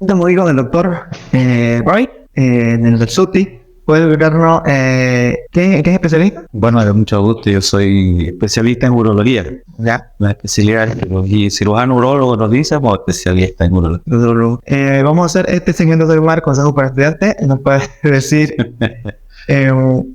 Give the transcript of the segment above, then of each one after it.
Estamos aquí con el doctor Roy, en el SUTI. ¿Puede explicarnos qué es especialista? Bueno, de mucho gusto. Yo soy especialista en urología. Ya. La especialidad es cirugía, cirujano urólogo, nos dice, o especialista en urología. Vamos a hacer este segmento de mar consejo para estudiantes. ¿Nos puede decir,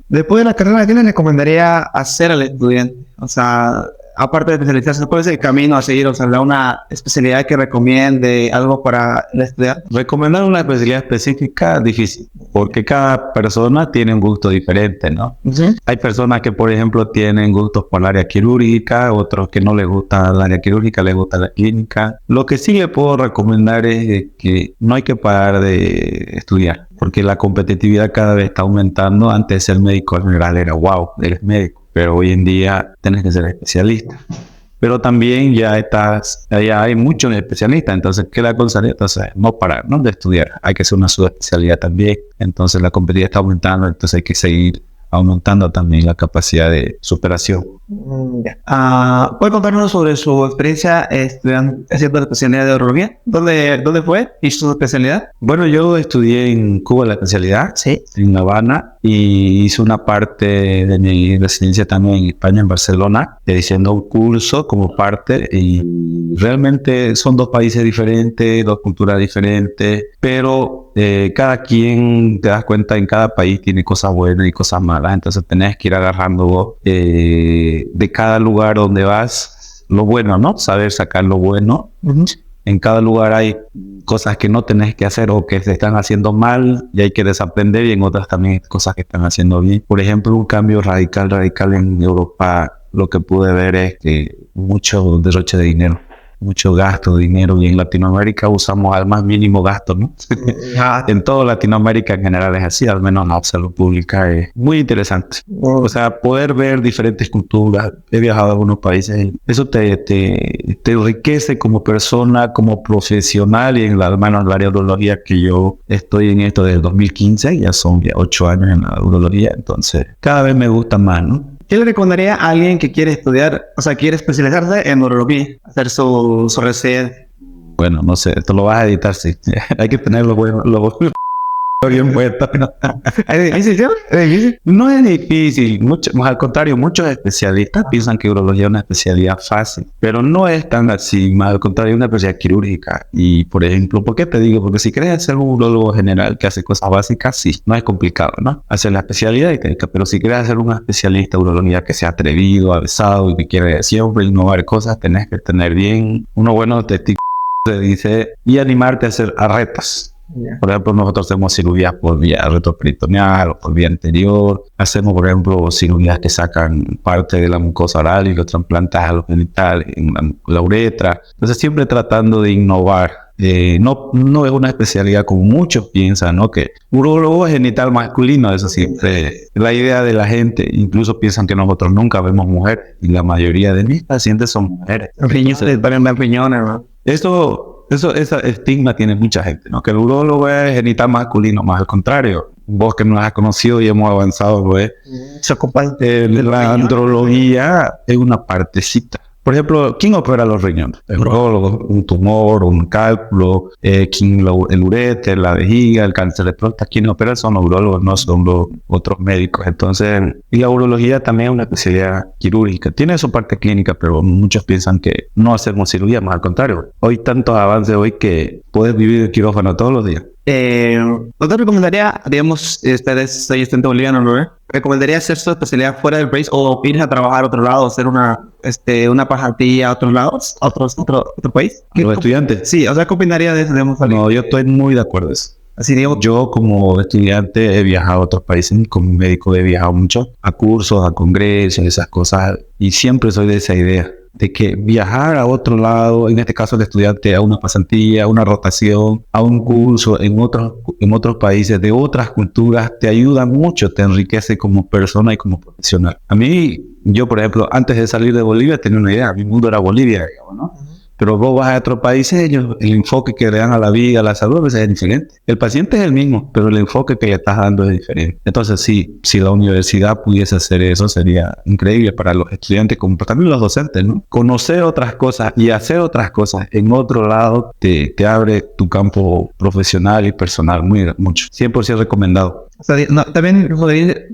después de la carrera, qué le recomendaría hacer al estudiante? O sea, aparte de especializarse, ¿cuál es el camino a seguir? O sea, una especialidad que recomiende, algo para el estudiante. Recomendar una especialidad específica es difícil, porque cada persona tiene un gusto diferente, ¿no? ¿Sí? Hay personas que, por ejemplo, tienen gustos por el área quirúrgica, otros que no les gusta el área quirúrgica, les gusta la clínica. Lo que sí le puedo recomendar es que no hay que parar de estudiar, porque la competitividad cada vez está aumentando. Antes ser médico general era wow, eres médico, pero hoy en día tienes que ser especialista. Pero también ya hay muchos especialistas, entonces, ¿qué le aconsejaría? Entonces, no parar, ¿no? De estudiar. Hay que hacer una subespecialidad también. Entonces, la competitividad está aumentando, entonces hay que seguir aumentando también la capacidad de superación. ¿Puede contarnos sobre su experiencia estudiando, haciendo la especialidad de urología? ¿Dónde fue? ¿Hizo su especialidad? Bueno, yo estudié en Cuba la especialidad, Sí. en La Habana, y hice una parte de mi residencia también en España, en Barcelona, haciendo un curso como parte, y realmente son dos países diferentes, dos culturas diferentes, pero cada quien, te das cuenta, en cada país tiene cosas buenas y cosas malas, entonces tenés que ir agarrando vos de cada lugar donde vas lo bueno, ¿no? Saber sacar lo bueno. En cada lugar hay cosas que no tenés que hacer o que se están haciendo mal y hay que desaprender, y en otras también hay cosas que están haciendo bien. Por ejemplo, un cambio radical en Europa, lo que pude ver es que mucho derroche de dinero, mucho gasto de dinero, y en Latinoamérica usamos al más mínimo gasto, ¿no? En toda Latinoamérica en general es así, al menos la salud pública es muy interesante. O sea, poder ver diferentes culturas. He viajado a algunos países, eso te enriquece como persona, como profesional, y al menos en la área de urología, que yo estoy en esto desde el 2015, ya son 8 años en la urología, entonces cada vez me gusta más, ¿no? ¿Qué le recomendaría a alguien que quiere estudiar, o sea, quiere especializarse en urología, hacer su residencia? Bueno, no sé, esto lo vas a editar, sí. Hay que tenerlo bueno, bien puesto. ¿Es difícil? No es difícil, más al contrario, muchos especialistas piensan que urología es una especialidad fácil, pero no es tan así, más al contrario, es una especialidad quirúrgica. Y, por ejemplo, ¿por qué te digo? Porque si quieres ser un urólogo general que hace cosas básicas, sí, no es complicado, ¿no? Hacer la especialidad y técnica, pero si quieres ser un especialista de urología que sea atrevido, avesado y que quiere siempre innovar cosas, tenés que tener bien unos buenos testículos, se dice, y animarte a hacer retos. Por ejemplo, nosotros hacemos cirugías por vía retroperitoneal o por vía anterior. Hacemos, por ejemplo, cirugías que sacan parte de la mucosa oral y lo trasplantan a los genitales, en la uretra. Entonces, siempre tratando de innovar. No es una especialidad como muchos piensan, ¿no? Que urólogo es genital masculino, eso siempre es la idea de la gente. Incluso piensan que nosotros nunca vemos mujeres, y la mayoría de mis pacientes son mujeres. Riñones, también riñones, ¿no? Esa estigma tiene mucha gente, ¿no? Que el urólogo es genital masculino, más al contrario. Vos que nos has conocido y hemos avanzado, pues, la andrología es una partecita. Por ejemplo, ¿quién opera los riñones? El urólogo, un tumor, un cálculo, el uréter, la vejiga, el cáncer de próstata. Quienes operan son los urólogos, no son los otros médicos. Entonces, y la urología también es una especialidad quirúrgica. Tiene su parte clínica, pero muchos piensan que no hacemos cirugía, más al contrario. Hoy tantos avances que puedes vivir en quirófano todos los días. ¿No te recomendaría, digamos, ustedes soy estudiante boliviano, ¿no? ¿Recomendaría hacer su especialidad fuera del país o ir a trabajar a otro lado, hacer una pasantía a otros lados, otro país? ¿Los estudiantes? Sí, o sea, ¿qué opinaría de eso? Digamos, no, yo estoy muy de acuerdo con eso. Así digamos, yo como estudiante he viajado a otros países, como médico he viajado mucho a cursos, a congresos, esas cosas, y siempre soy de esa idea de que viajar a otro lado, en este caso el estudiante, a una pasantía, a una rotación, a un curso en otros países de otras culturas, te ayuda mucho, te enriquece como persona y como profesional. A mí, yo por ejemplo, antes de salir de Bolivia tenía una idea, mi mundo era Bolivia, digamos, ¿no? Pero vos vas a otros países, ellos, el enfoque que le dan a la vida, a la salud, a veces es diferente. El paciente es el mismo, pero el enfoque que le estás dando es diferente. Entonces, sí, si la universidad pudiese hacer eso, sería increíble para los estudiantes, como también los docentes, ¿no? Conocer otras cosas y hacer otras cosas en otro lado te abre tu campo profesional y personal mucho. 100% recomendado. O sea, no, también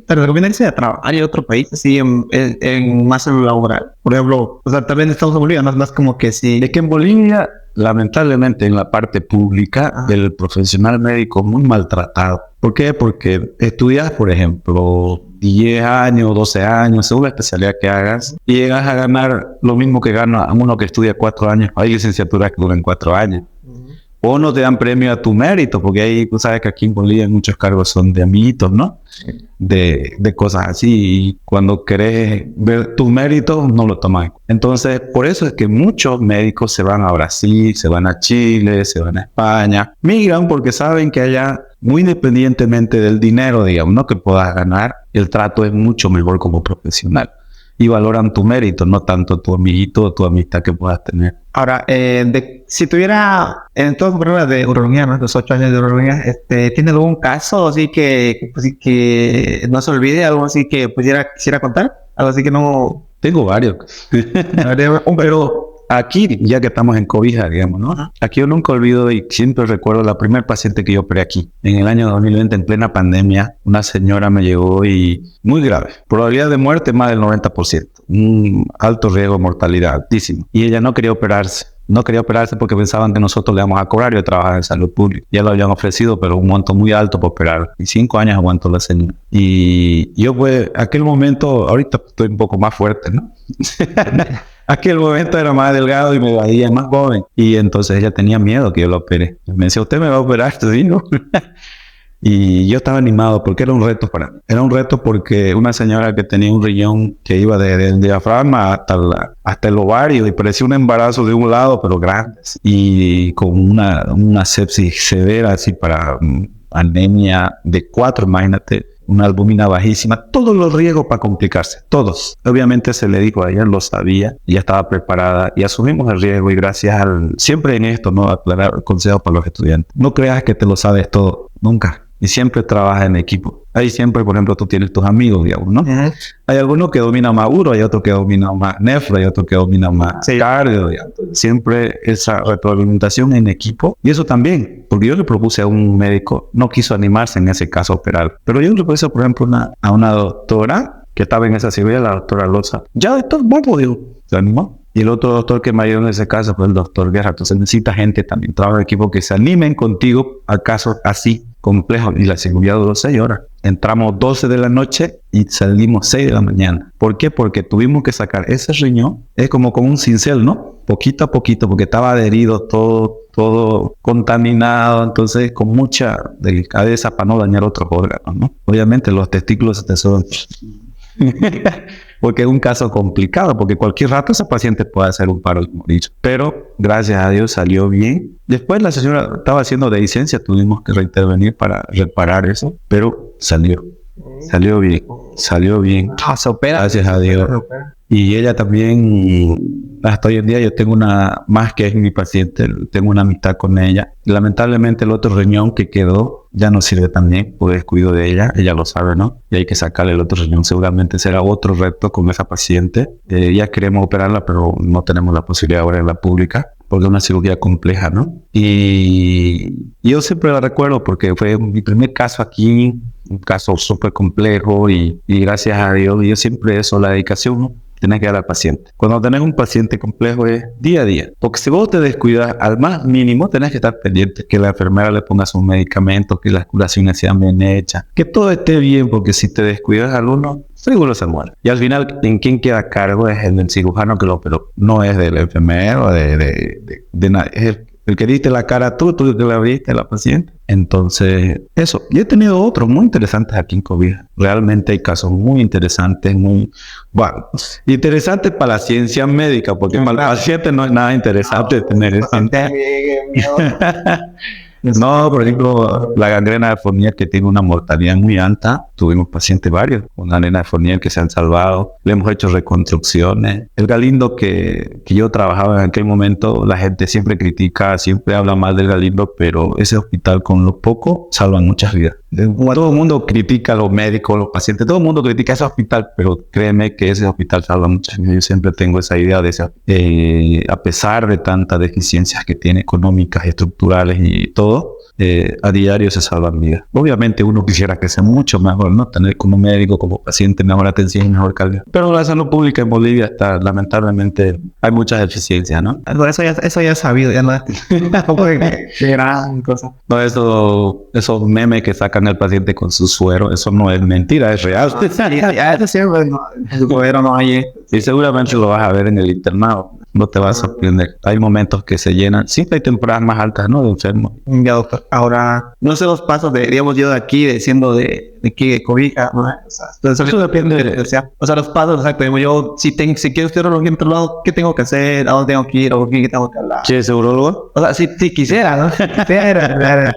te recomiendo irse a trabajar en otro país, así en más en lo laboral. Por ejemplo, o sea, también estamos en Bolivia, no es como que sí. Es que en Bolivia, lamentablemente, en la parte pública, el profesional médico es muy maltratado. ¿Por qué? Porque estudias, por ejemplo, 10 años, 12 años, según la especialidad que hagas, y llegas a ganar lo mismo que gana uno que estudia 4 años. Hay licenciaturas que duran 4 años. O no te dan premio a tu mérito, porque ahí tú sabes que aquí en Bolivia muchos cargos son de amiguitos, ¿no? De cosas así. Y cuando querés ver tus méritos, no lo toman. Entonces, por eso es que muchos médicos se van a Brasil, se van a Chile, se van a España. Migran porque saben que allá, muy independientemente del dinero, digamos, ¿no? Que puedas ganar, el trato es mucho mejor como profesional. Y valoran tu mérito, no tanto tu amiguito o tu amistad que puedas tener. Ahora, si tuviera en todo el programa de urología, ¿no? Los 8 años de urología, ¿tiene algún caso así que no se olvide? ¿Algo así que quisiera contar? ¿Algo así que no...? Tengo varios. Pero aquí, ya que estamos en cobija, digamos, ¿no? Aquí yo nunca olvido y siempre recuerdo la primera paciente que yo operé aquí. En el año 2020, en plena pandemia, una señora me llegó y muy grave. Probabilidad de muerte más del 90%. Un alto riesgo de mortalidad, altísimo. Y ella no quería operarse. No quería operarse porque pensaban que nosotros le íbamos a cobrar. Yo trabajaba en salud pública. Ya lo habían ofrecido, pero un monto muy alto para operar. Y 5 años aguantó la señora. Y yo, pues, aquel momento, ahorita estoy un poco más fuerte, ¿no? Aquel momento era más delgado y me veía más joven. Y entonces ella tenía miedo que yo lo opere. Me decía, ¿usted me va a operar? Te digo. Y yo estaba animado porque era un reto para mí. Era un reto porque una señora que tenía un riñón que iba del diafragma hasta el ovario y parecía un embarazo de un lado, pero grande. Y con una sepsis severa, así para anemia de 4, imagínate. Una albúmina bajísima, todos los riesgos para complicarse, todos. Obviamente se le dijo a ella, lo sabía, ya estaba preparada y asumimos el riesgo y gracias siempre en esto, ¿no? Aclarar consejos para los estudiantes. No creas que te lo sabes todo, nunca. Y siempre trabaja en equipo. Ahí siempre, por ejemplo, tú tienes tus amigos, digamos, ¿no? Hay algunos que dominan más uro, hay otros que dominan más nefro, hay otros que dominan más cardio. Siempre esa retroalimentación en equipo. Y eso también, porque yo le propuse a un médico, no quiso animarse en ese caso a operar. Pero yo le propuse, por ejemplo, a una doctora que estaba en esa cirugía, la doctora Loza. Ya, doctor, vamos, digo, se animó. Y el otro doctor que me ayudó en ese caso fue el doctor Guerra. Entonces necesita gente también, trabajo de equipo que se animen contigo a casos así complejos. Y la cirugía duró 6 horas. Entramos 12 de la noche y salimos 6 de la mañana. ¿Por qué? Porque tuvimos que sacar ese riñón. Es como con un cincel, ¿no? Poquito a poquito, porque estaba adherido todo contaminado. Entonces, con mucha delicadeza para no dañar otros órganos, ¿no? Obviamente los testículos se te suben. Porque es un caso complicado, porque cualquier rato ese paciente puede hacer un paro y morir. Pero gracias a Dios salió bien. Después la señora estaba haciendo dehiscencia, tuvimos que reintervenir para reparar eso, pero salió bien, Se opera. gracias a Dios. Y ella también, hasta hoy en día yo tengo más que es mi paciente, tengo una amistad con ella. Lamentablemente el otro riñón que quedó ya no sirve tan bien, por descuido de ella lo sabe, ¿no? Y hay que sacarle el otro riñón, seguramente será otro reto con esa paciente. Ya queremos operarla, pero no tenemos la posibilidad ahora en la pública, porque es una cirugía compleja, ¿no? Y yo siempre la recuerdo porque fue mi primer caso aquí, un caso súper complejo y gracias a Dios, yo siempre eso, la dedicación, ¿no? Tienes que dar al paciente. Cuando tenés un paciente complejo es día a día. Porque si vos te descuidas al más mínimo, tenés que estar pendiente que la enfermera le ponga sus medicamentos, que las curaciones sean bien hechas, que todo esté bien, porque si te descuidas alguno, seguro se muere. Y al final, ¿en quién queda a cargo? Es el del cirujano que lo operó. No es del enfermero, de nadie. Es el que diste la cara tú que le abriste a la paciente. Entonces, eso. Y he tenido otros muy interesantes aquí en Cobija. Realmente hay casos muy interesantes, interesantes para la ciencia médica, porque para el paciente no es nada interesante tener eso. No, por ejemplo, la gangrena de Fournier, que tiene una mortalidad muy alta, tuvimos pacientes varios con gangrena de Fournier que se han salvado, le hemos hecho reconstrucciones. El Galindo que yo trabajaba en aquel momento, la gente siempre critica, siempre habla mal del Galindo, pero ese hospital con lo poco salva muchas vidas. Todo el mundo critica a los médicos, los pacientes, todo el mundo critica ese hospital, pero créeme que ese hospital salva muchas vidas. Yo siempre tengo esa idea de ese, a pesar de tantas deficiencias que tiene económicas, estructurales y todo, a diario se salvan vidas. Obviamente uno quisiera que sea mucho mejor, ¿no? Tener como médico, como paciente, mejor atención y mejor calidad. Pero la salud pública en Bolivia está, lamentablemente, hay muchas deficiencias, ¿no? Eso ya es sabido, ya no es tampoco que gran cosa. No, esos memes que sacan al paciente con su suero, eso no es mentira, es real. Eso siempre, no, el suero no hay. Y seguramente lo vas a ver en el internado. No te vas a sorprender. Hay momentos que se llenan. Siempre hay temporadas más altas, ¿no? De enfermos. Ya, doctor. Ahora, no sé los pasos de, digamos, yo de aquí, diciendo de qué cobija, ¿no? O sea, eso depende. O sea, los pasos, exacto. Digamos, yo, si quiero estudiar urología en otro lado, ¿qué tengo que hacer? ¿A dónde tengo que ir? ¿O qué tengo que hablar? ¿Quieres ser urólogo? O sea, si quisiera, ¿no? Quisiera,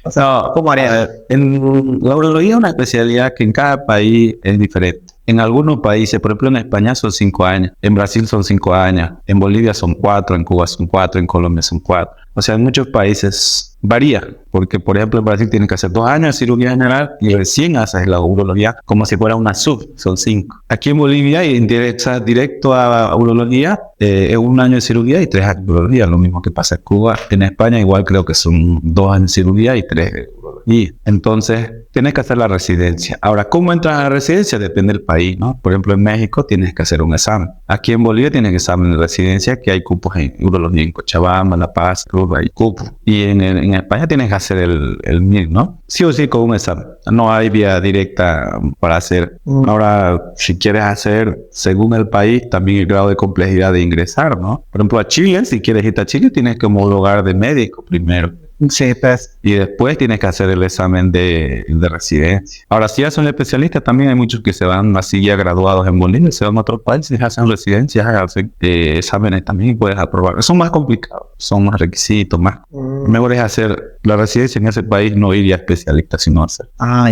o sea, ¿cómo haría? En la urología es una especialidad que en cada país es diferente. En algunos países, por ejemplo en España son 5 años, en Brasil son 5 años, en Bolivia son 4, en Cuba son 4, en Colombia son 4. O sea, en muchos países varía, porque por ejemplo en Brasil tienes que hacer 2 años de cirugía general y recién haces la urología como si fuera una sub, son 5. Aquí en Bolivia, directo a urología, es 1 año de cirugía y 3 años de urología, lo mismo que pasa en Cuba. En España igual creo que son 2 años de cirugía y 3 de urología. Entonces, tienes que hacer la residencia. Ahora, ¿cómo entras a la residencia? Depende del país, ¿no? Por ejemplo, en México tienes que hacer un examen. Aquí en Bolivia tienes que examen de residencia, que hay cupos en urología en Cochabamba, La Paz, Cuba, hay cupos. Y en España tienes que hacer el MIR, ¿no? Sí o sí con un examen. No hay vía directa para hacer. Ahora, si quieres hacer, según el país, también el grado de complejidad de ingresar, ¿no? Por ejemplo, a Chile, si quieres ir a Chile, tienes que homologar de médico primero. Sí, pues. Y después tienes que hacer el examen de residencia. Ahora, si eres un especialista, también hay muchos que se van así ya graduados en Bolivia, se van a otros países, hacen residencias, hacen exámenes también y puedes aprobar. Son más complicados, son más requisitos, más. Mejor es hacer la residencia en ese país, no ir ya especialista, sino hacer.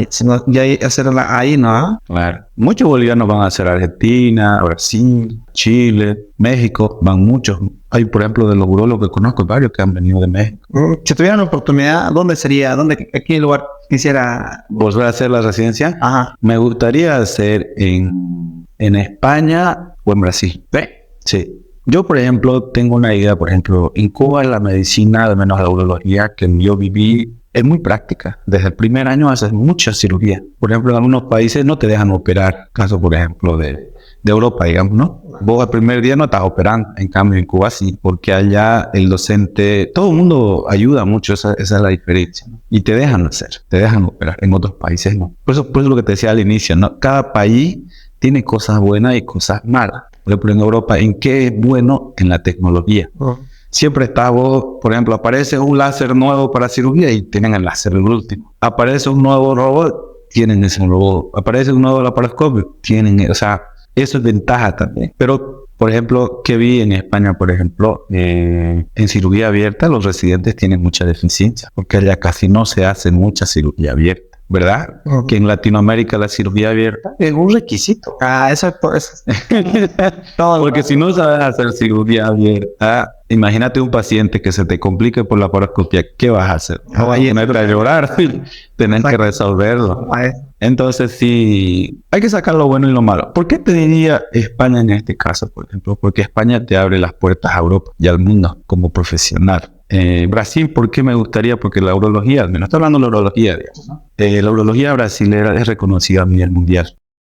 Sino ya hacerla ahí, ¿no? Claro. Muchos bolivianos van a hacer Argentina, Brasil, Chile, México, van muchos. Hay, por ejemplo, de los urólogos que conozco, varios que han venido de México. Si tuvieran la oportunidad, ¿dónde sería? ¿A qué lugar quisiera volver a hacer la residencia? Ajá. Me gustaría hacer en España o en Brasil. Sí. Yo, por ejemplo, tengo una idea, por ejemplo, en Cuba la medicina, al menos la urología que yo viví, es muy práctica. Desde el primer año haces mucha cirugía. Por ejemplo, en algunos países no te dejan operar. Caso, por ejemplo, de Europa, digamos, ¿no? Vos el primer día no estás operando. En cambio, en Cuba sí. Porque allá el docente, todo el mundo ayuda mucho. Esa es la diferencia, ¿no? Y te dejan hacer, te dejan operar. En otros países no. Por eso lo que te decía al inicio, ¿no? Cada país tiene cosas buenas y cosas malas. Por ejemplo, en Europa, ¿en qué es bueno? En la tecnología. Siempre está vos, por ejemplo, aparece un láser nuevo para cirugía y tienen el láser el último. Aparece un nuevo robot, tienen ese robot. Aparece un nuevo laparoscopio, tienen, o sea, eso es ventaja también. Pero, por ejemplo, que vi en España, por ejemplo, en cirugía abierta, los residentes tienen mucha deficiencia, porque allá casi no se hace mucha cirugía abierta. ¿Verdad? Que en Latinoamérica la cirugía abierta es un requisito. Eso es por eso. Porque si no sabes hacer cirugía abierta, imagínate un paciente que se te complique por la laparoscopia, ¿qué vas a hacer? No vas a ponerte a llorar, tenés que resolverlo. Entonces sí, hay que sacar lo bueno y lo malo. ¿Por qué te diría España en este caso, por ejemplo? Porque España te abre las puertas a Europa y al mundo como profesional. Brasil, ¿por qué me gustaría? Porque la urología, al menos estoy hablando de la urología, digamos, ¿no? La urología brasilera es reconocida a nivel mundial.